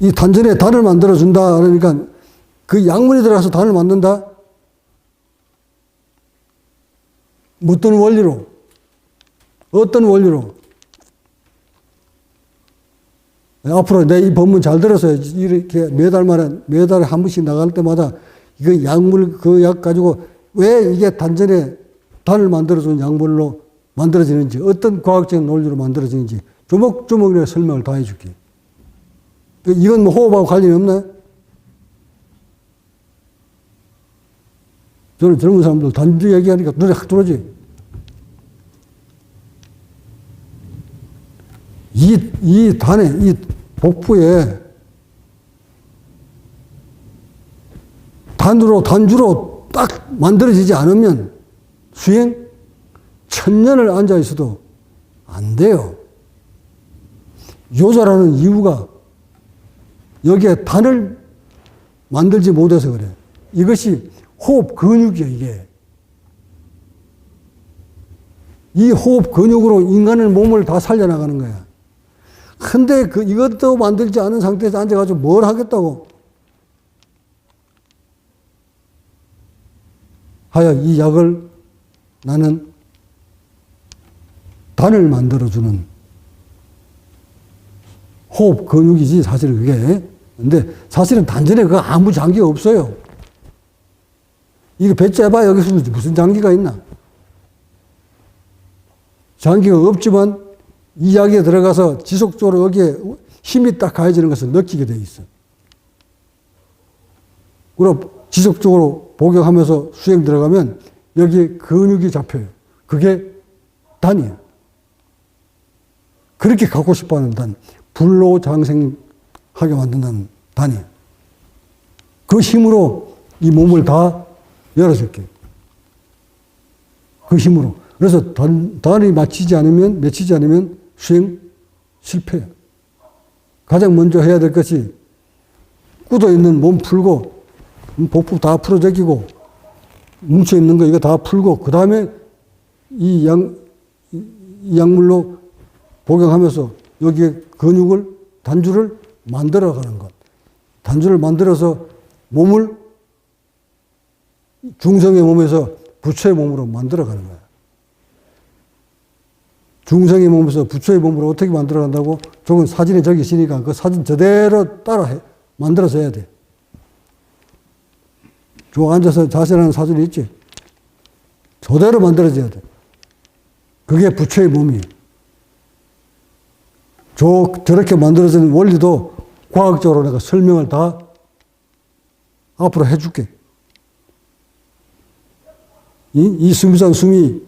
이 단전에 단을 만들어준다. 그러니까 그 약물이 들어가서 단을 만든다? 어떤 원리로? 어떤 원리로? 앞으로 내 이 법문 잘 들어서 이렇게 매달에 한 번씩 나갈 때마다 이거 약물, 그 약 가지고 왜 이게 단전에 단을 만들어주는 약물로 만들어지는지, 어떤 과학적인 논리로 만들어지는지 조목조목 내가 설명을 다 해줄게. 이건 뭐 호흡하고 관련이 없네? 저는 젊은 사람들 단주 얘기하니까 눈에 확 들어오지. 이 단에, 이 복부에 단주로 딱 만들어지지 않으면 수행 1000년을 앉아 있어도 안 돼요. 요자라는 이유가 여기에 단을 만들지 못해서 그래. 이것이 호흡 근육이에요, 이게. 이 호흡 근육으로 인간의 몸을 다 살려나가는 거야. 근데 이것도 만들지 않은 상태에서 앉아가지고 뭘 하겠다고. 하여 이 약을 나는 단을 만들어주는 호흡 근육이지, 사실은 그게. 근데 사실은 단전에 아무 장기가 없어요. 이거 배째봐, 여기서 무슨 장기가 있나? 장기가 없지만 이 약에 들어가서 지속적으로 여기에 힘이 딱 가해지는 것을 느끼게 돼 있어. 그리고 지속적으로 복용하면서 수행 들어가면 여기에 근육이 잡혀요. 그게 단이에요. 그렇게 갖고 싶어하는 단, 불로장생하게 만든다는 단이에요. 그 힘으로 이 몸을 다 열어줄게요. 그 힘으로. 그래서 단이 맺히지 않으면 수행 실패해요. 가장 먼저 해야 될 것이 굳어있는 몸 풀고, 복부 다 풀어 제끼고, 뭉쳐있는 거 이거 다 풀고, 그 다음에 이 약물로 복용하면서 여기에 근육을, 단주를 만들어가는 것. 단주를 만들어서 몸을 중성의 몸에서 부처의 몸으로 만들어가는 거야. 중성의 몸에서 부처의 몸으로 어떻게 만들어간다고? 저건 사진에 저기 있으니까 그 사진 저대로 따라 만들어서 해야 돼. 저 앉아서 자세라는 사진이 있지? 저대로 만들어져야 돼. 그게 부처의 몸이에요. 저렇게 만들어진 원리도 과학적으로 내가 설명을 다 앞으로 해줄게. 이 수미산 숨이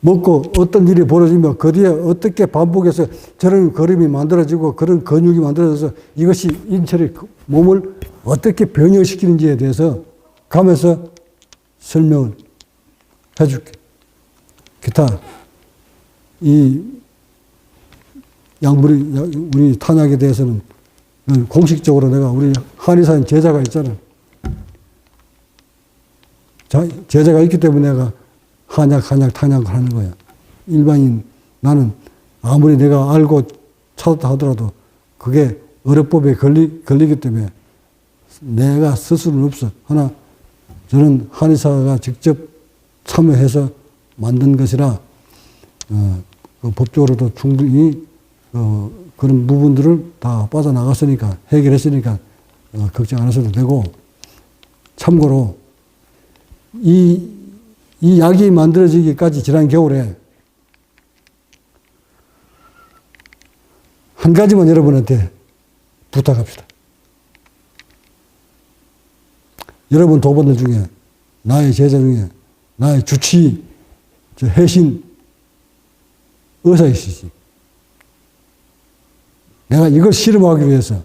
먹고 어떤 일이 벌어지며 그 뒤에 어떻게 반복해서 저런 그림이 만들어지고 그런 근육이 만들어져서 이것이 인체의 몸을 어떻게 변형시키는지에 대해서 가면서 설명을 해줄게. 기타 이 약물이 우리 탄약에 대해서는 공식적으로 내가 우리 한의사인 제자가 있잖아. 제자가 있기 때문에 내가 탄약을 하는 거야. 일반인 나는 아무리 내가 알고 찾았다 하더라도 그게 의료법에 걸리기 때문에 내가 쓸 수는 없어. 하나 저는 한의사가 직접 참여해서 만든 것이라 법적으로도 충분히 그런 부분들을 다 빠져나갔으니까 해결했으니까 걱정 안 하셔도 되고, 참고로 이 약이 만들어지기까지 지난 겨울에 한 가지만 여러분한테 부탁합시다. 여러분 도반들 중에 나의 제자 중에 나의 주치 해신 의사이시지. 내가 이걸 실험하기 위해서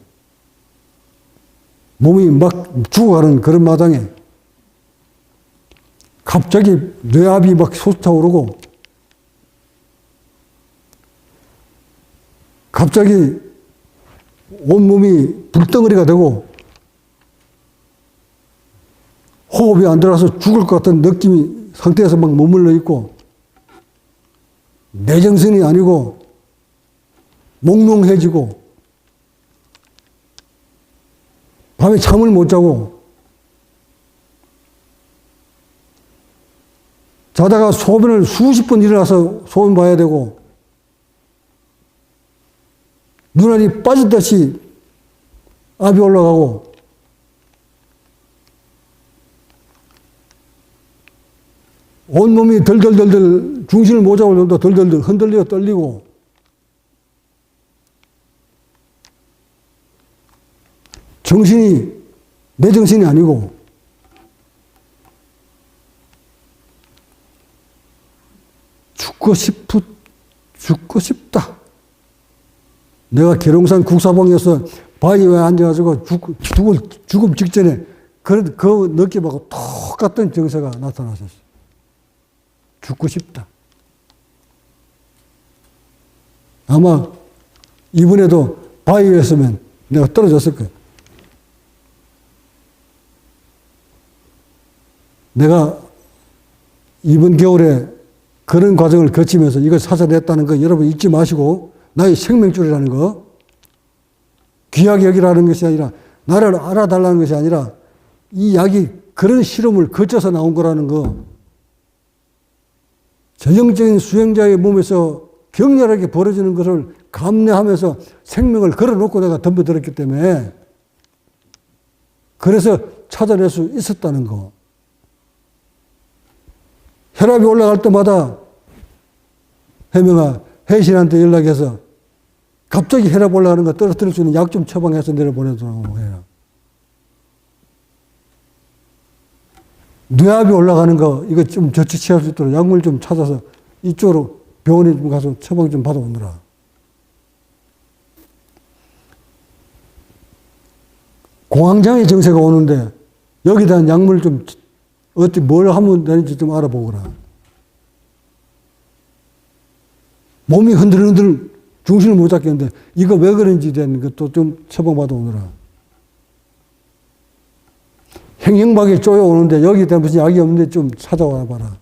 몸이 막 죽어가는 그런 마당에 갑자기 뇌압이 막 솟아오르고 갑자기 온몸이 불덩어리가 되고 호흡이 안 들어가서 죽을 것 같은 느낌이 상태에서 막 머물러 있고 내정신이 아니고 몽롱해지고 밤에 잠을 못 자고 자다가 소변을 수십 번 일어나서 소변 봐야 되고 눈알이 빠지듯이 압이 올라가고 온몸이 덜덜덜덜 중심을 못 잡을 정도 덜덜덜 흔들려 떨리고 정신이 내 정신이 아니고 죽고 싶다. 내가 계룡산 국사봉에서 바위에 앉아가지고 죽음 직전에 그 느낌하고 똑같은 증세가 나타났었어. 죽고 싶다. 아마 이번에도 바위였으면 내가 떨어졌을 거야. 내가 이번 겨울에 그런 과정을 거치면서 이걸 사살했다는 거 여러분 잊지 마시고 나의 생명줄이라는 거 귀하게 여기라는 것이 아니라 나를 알아달라는 것이 아니라 이 약이 그런 실험을 거쳐서 나온 거라는 거 전형적인 수행자의 몸에서 격렬하게 벌어지는 것을 감내하면서 생명을 걸어놓고 내가 덤벼들었기 때문에 그래서 찾아낼 수 있었다는 거. 혈압이 올라갈 때마다 혜명아 혜신한테 연락해서 갑자기 혈압 올라가는 거 떨어뜨릴 수 있는 약 좀 처방해서 내려보내더라고 해라. 뇌압이 올라가는 거 이거 좀 저치 취할 수 있도록 약물 좀 찾아서 이쪽으로 병원에 좀 가서 처방 좀 받아오느라. 공황장애 증세가 오는데 여기다 약물 좀 어떻게 뭘 하면 되는지 좀 알아보거라. 몸이 흔들흔들 중심을 못 잡겠는데 이거 왜 그런지 된 것도 좀 처방받아 오느라. 행영박에 쪼여오는데 여기다 무슨 약이 없는데 좀 찾아와 봐라.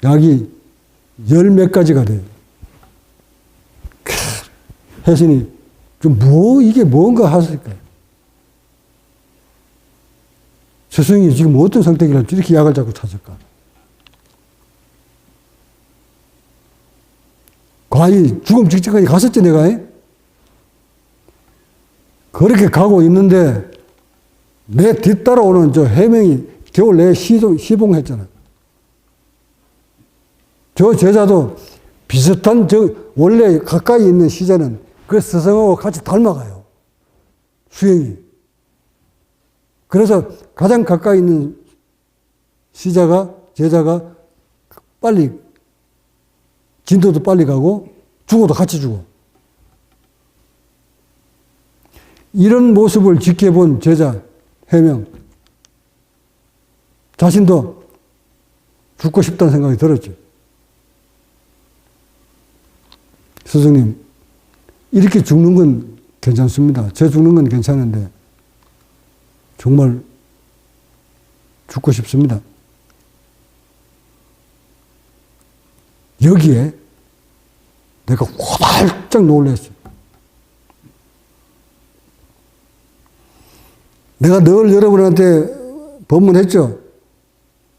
약이 10몇 가지가 돼요. 혜신이 좀 이게 뭔가 하실까? 스승이 지금 어떤 상태길래 이렇게 약을 자꾸 찾을까? 과히 죽음 직전까지 갔었지, 내가. 그렇게 가고 있는데, 내 뒤따라오는 저 해명이 겨울 내에 시봉했잖아. 저 제자도 비슷한, 원래 가까이 있는 시자는 그 스승하고 같이 닮아가요. 수행이. 그래서 가장 가까이 있는 제자가 빨리, 진도도 빨리 가고, 죽어도 같이 죽어. 이런 모습을 지켜본 제자, 해명. 자신도 죽고 싶다는 생각이 들었죠. 스승님, 이렇게 죽는 건 괜찮습니다. 저 죽는 건 괜찮은데, 정말 죽고 싶습니다. 여기에 내가 활짝 놀랐어요. 내가 늘 여러분한테 법문했죠.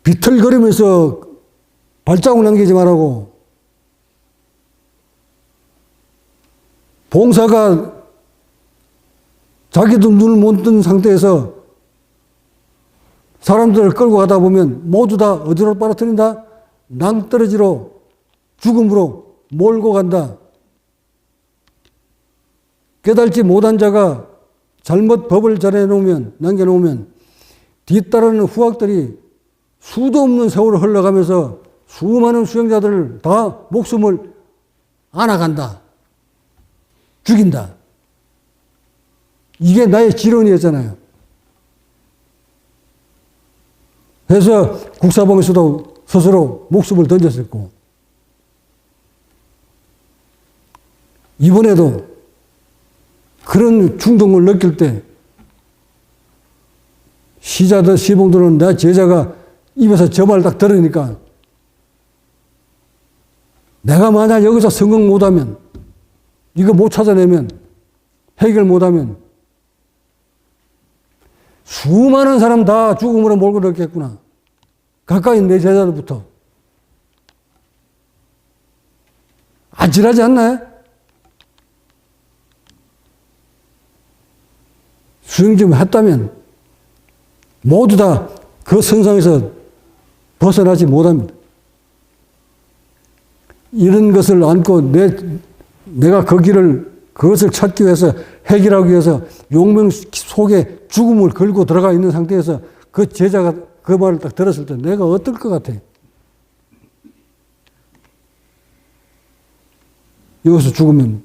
비틀거리면서 발자국 남기지 말라고. 봉사가 자기도 눈을 못 뜬 상태에서 사람들을 끌고 가다 보면 모두 다 어디로 빨아들인다? 낭떠러지로 죽음으로 몰고 간다. 깨달지 못한 자가 잘못 법을 남겨놓으면 뒤따르는 후학들이 수도 없는 세월을 흘러가면서 수많은 수행자들을 다 목숨을 앗아간다. 죽인다. 이게 나의 지론이었잖아요. 그래서 국사봉에서도 스스로 목숨을 던졌었고, 이번에도 그런 충동을 느낄 때 시자들, 시봉들은 내 제자가 입에서 저 말 딱 들으니까 내가 만약 여기서 성공 못하면, 이거 못 찾아내면, 해결 못하면 수많은 사람 다 죽음으로 몰고 넣겠구나. 가까이 내 제자들부터. 아찔하지 않나요? 수행 좀 했다면 모두 다 그 선상에서 벗어나지 못합니다. 이런 것을 안고 내가 그것을 찾기 위해서, 해결하기 위해서 용명 속에 죽음을 걸고 들어가 있는 상태에서 그 제자가 그 말을 딱 들었을 때 내가 어떨 것 같아? 여기서 죽으면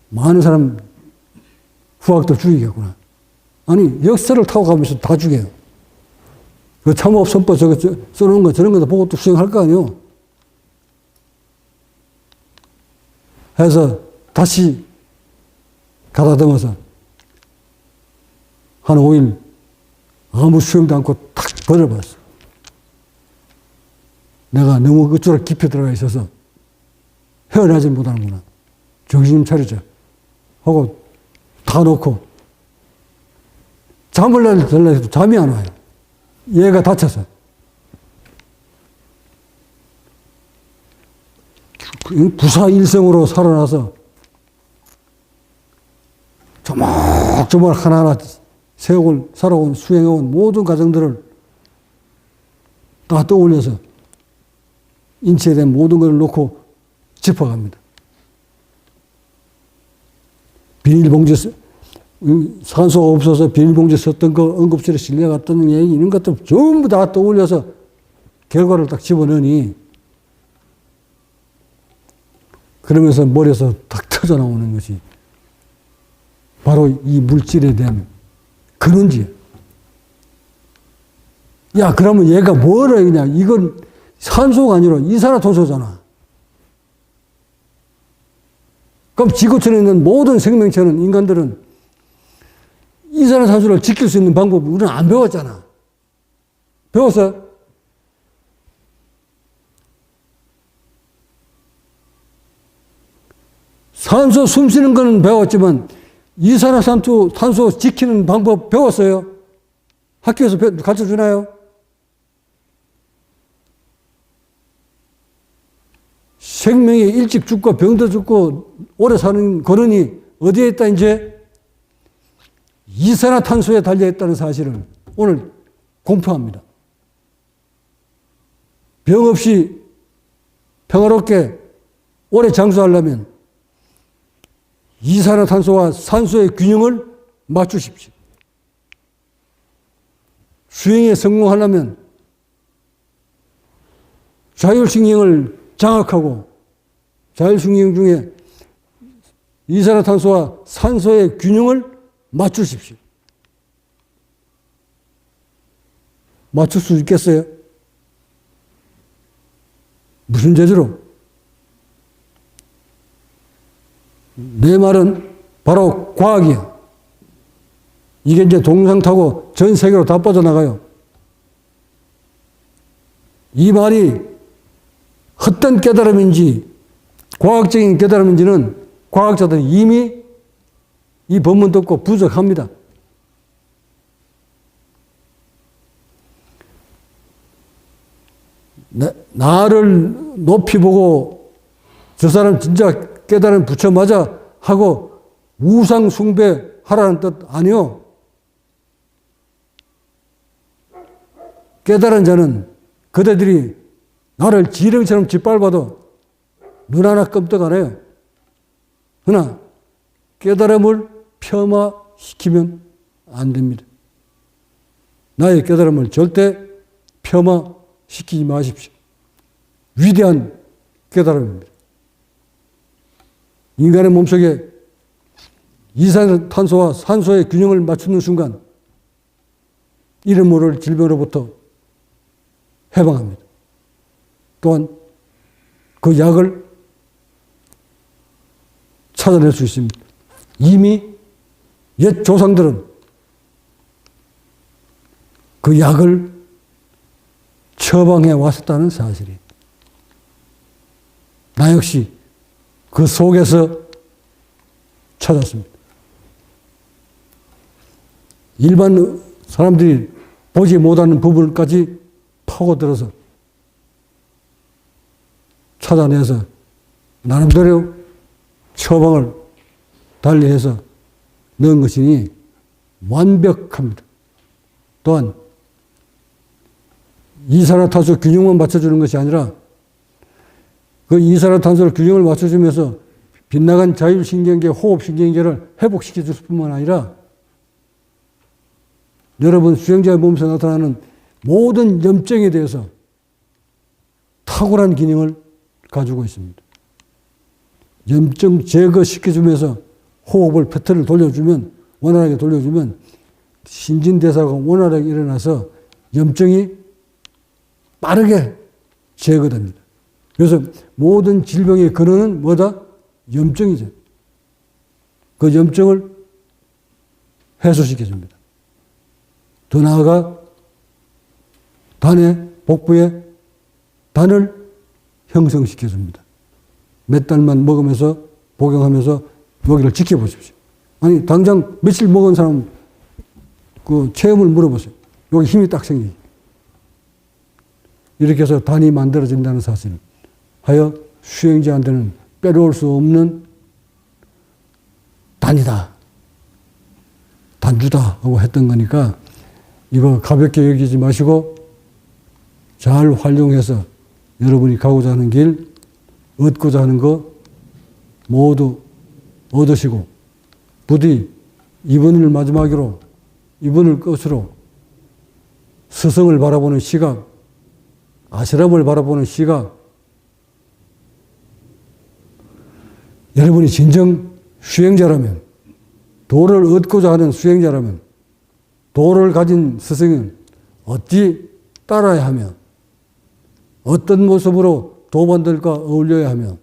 많은 사람, 후학들 죽이겠구나. 아니, 역사를 타고 가면서 다 죽여요. 그 참호흡 선법 저거 써놓은 거 저런 것도 보고 또 수행할 거 아니에요. 해서 다시 가다듬어서 한 5일 아무 수행도 않고 탁 버려봤어. 내가 너무 그쪽으로 깊이 들어가 있어서 헤어나지 못하는구나. 정신 좀 차리자 하고 다 놓고 잠을 자려고 해도 잠이 안 와요. 얘가 다쳐서. 부사일성으로 살아나서 조목조목 하나하나 세월 살아온, 수행해온 모든 과정들을 다 떠올려서 인체에 대한 모든 것을 놓고 짚어갑니다. 비닐봉지, 산소가 없어서 비닐봉지 썼던 거, 응급실에 실려갔던 얘기, 이런 것들 전부 다 떠올려서 결과를 딱 집어넣으니, 그러면서 머리에서 탁 터져 나오는 것이 바로 이 물질에 대한 근원지예요. 야, 그러면 얘가 뭐라 그냐? 이건 산소가 아니라 이산화탄소잖아. 그럼 지구촌에 있는 모든 생명체는, 인간들은 이산화탄소를 지킬 수 있는 방법을 우리는 안 배웠잖아. 배웠어? 산소 숨 쉬는 거는 배웠지만 이산화탄소 지키는 방법 배웠어요? 학교에서 가르쳐 주나요? 생명이 일찍 죽고 병도 죽고 오래 사는 근원이 어디에 있다 이제? 이산화탄소에 달려있다는 사실을 오늘 공표합니다. 병 없이 평화롭게 오래 장수하려면 이산화탄소와 산소의 균형을 맞추십시오. 수행에 성공하려면 자율신경을 장악하고 자율신경 중에 이산화탄소와 산소의 균형을 맞추십시오. 맞출 수 있겠어요? 무슨 재주로? 내 말은 바로 과학이야. 이게 이제 동상 타고 전 세계로 다 뻗어나가요. 이 말이 헛된 깨달음인지 과학적인 깨달음인지는 과학자들이 이미 이 법문 듣고 부족합니다. 나를 높이 보고 저 사람 진짜 깨달음 붙여맞아 하고 우상 숭배하라는 뜻 아니요. 깨달은 자는 그대들이 나를 지렁이처럼 짓밟아도 눈 하나 끔떡 안 해요. 그러나 깨달음을 폄하시키면 안 됩니다. 나의 깨달음을 절대 폄하시키지 마십시오. 위대한 깨달음입니다. 인간의 몸속에 이산탄소와 산소의 균형을 맞추는 순간 이름 모를 질병으로부터 해방합니다. 또한 그 약을 찾아낼 수 있습니다. 이미 옛 조상들은 그 약을 처방해 왔었다는 사실이. 나 역시 그 속에서 찾았습니다. 일반 사람들이 보지 못하는 부분까지 파고들어서 찾아내서 나름대로 처방을 달리해서 넣은 것이니 완벽합니다. 또한 이산화탄소 균형만 맞춰주는 것이 아니라 그 이산화탄소를 균형을 맞춰주면서 빗나간 자율신경계, 호흡신경계를 회복시켜 줄 뿐만 아니라 여러분 수행자의 몸에서 나타나는 모든 염증에 대해서 탁월한 기능을 가지고 있습니다. 염증 제거시켜주면서 호흡을 패턴을 돌려주면, 원활하게 돌려주면 신진대사가 원활하게 일어나서 염증이 빠르게 제거됩니다. 그래서 모든 질병의 근원은 뭐다? 염증이죠. 그 염증을 해소시켜줍니다. 더 나아가 단의 복부에 단을 형성시켜줍니다. 몇 달만 먹으면서 복용하면서 여기를 지켜보십시오. 아니 당장 며칠 먹은 사람 그 체험을 물어보세요. 여기 힘이 딱 생기죠. 이렇게 해서 단이 만들어진다는 사실을 하여 수행자한테는 빼놓을 수 없는 단이다. 단주다 하고 했던 거니까 이거 가볍게 여기지 마시고 잘 활용해서 여러분이 가고자 하는 길, 얻고자 하는 거 모두 얻으시고 부디 이번을 마지막으로 이번을 끝으로 스승을 바라보는 시각, 아시람을 바라보는 시각, 여러분이 진정 수행자라면, 도를 얻고자 하는 수행자라면, 도를 가진 스승은 어찌 따라야 하며, 어떤 모습으로 도반들과 어울려야 하며,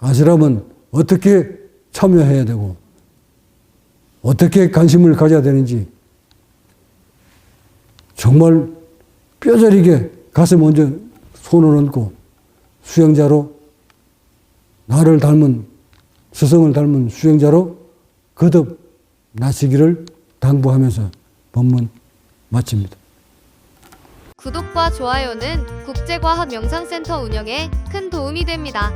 아시람은 어떻게 참여해야 되고, 어떻게 관심을 가져야 되는지, 정말 뼈저리게 가슴 먼저 손을 얹고 수행자로 나를 닮은 스승을 닮은 수행자로 거듭 나시기를 당부하면서 본문 마칩니다. 구독과 좋아요는 국제과학명상센터 운영에 큰 도움이 됩니다.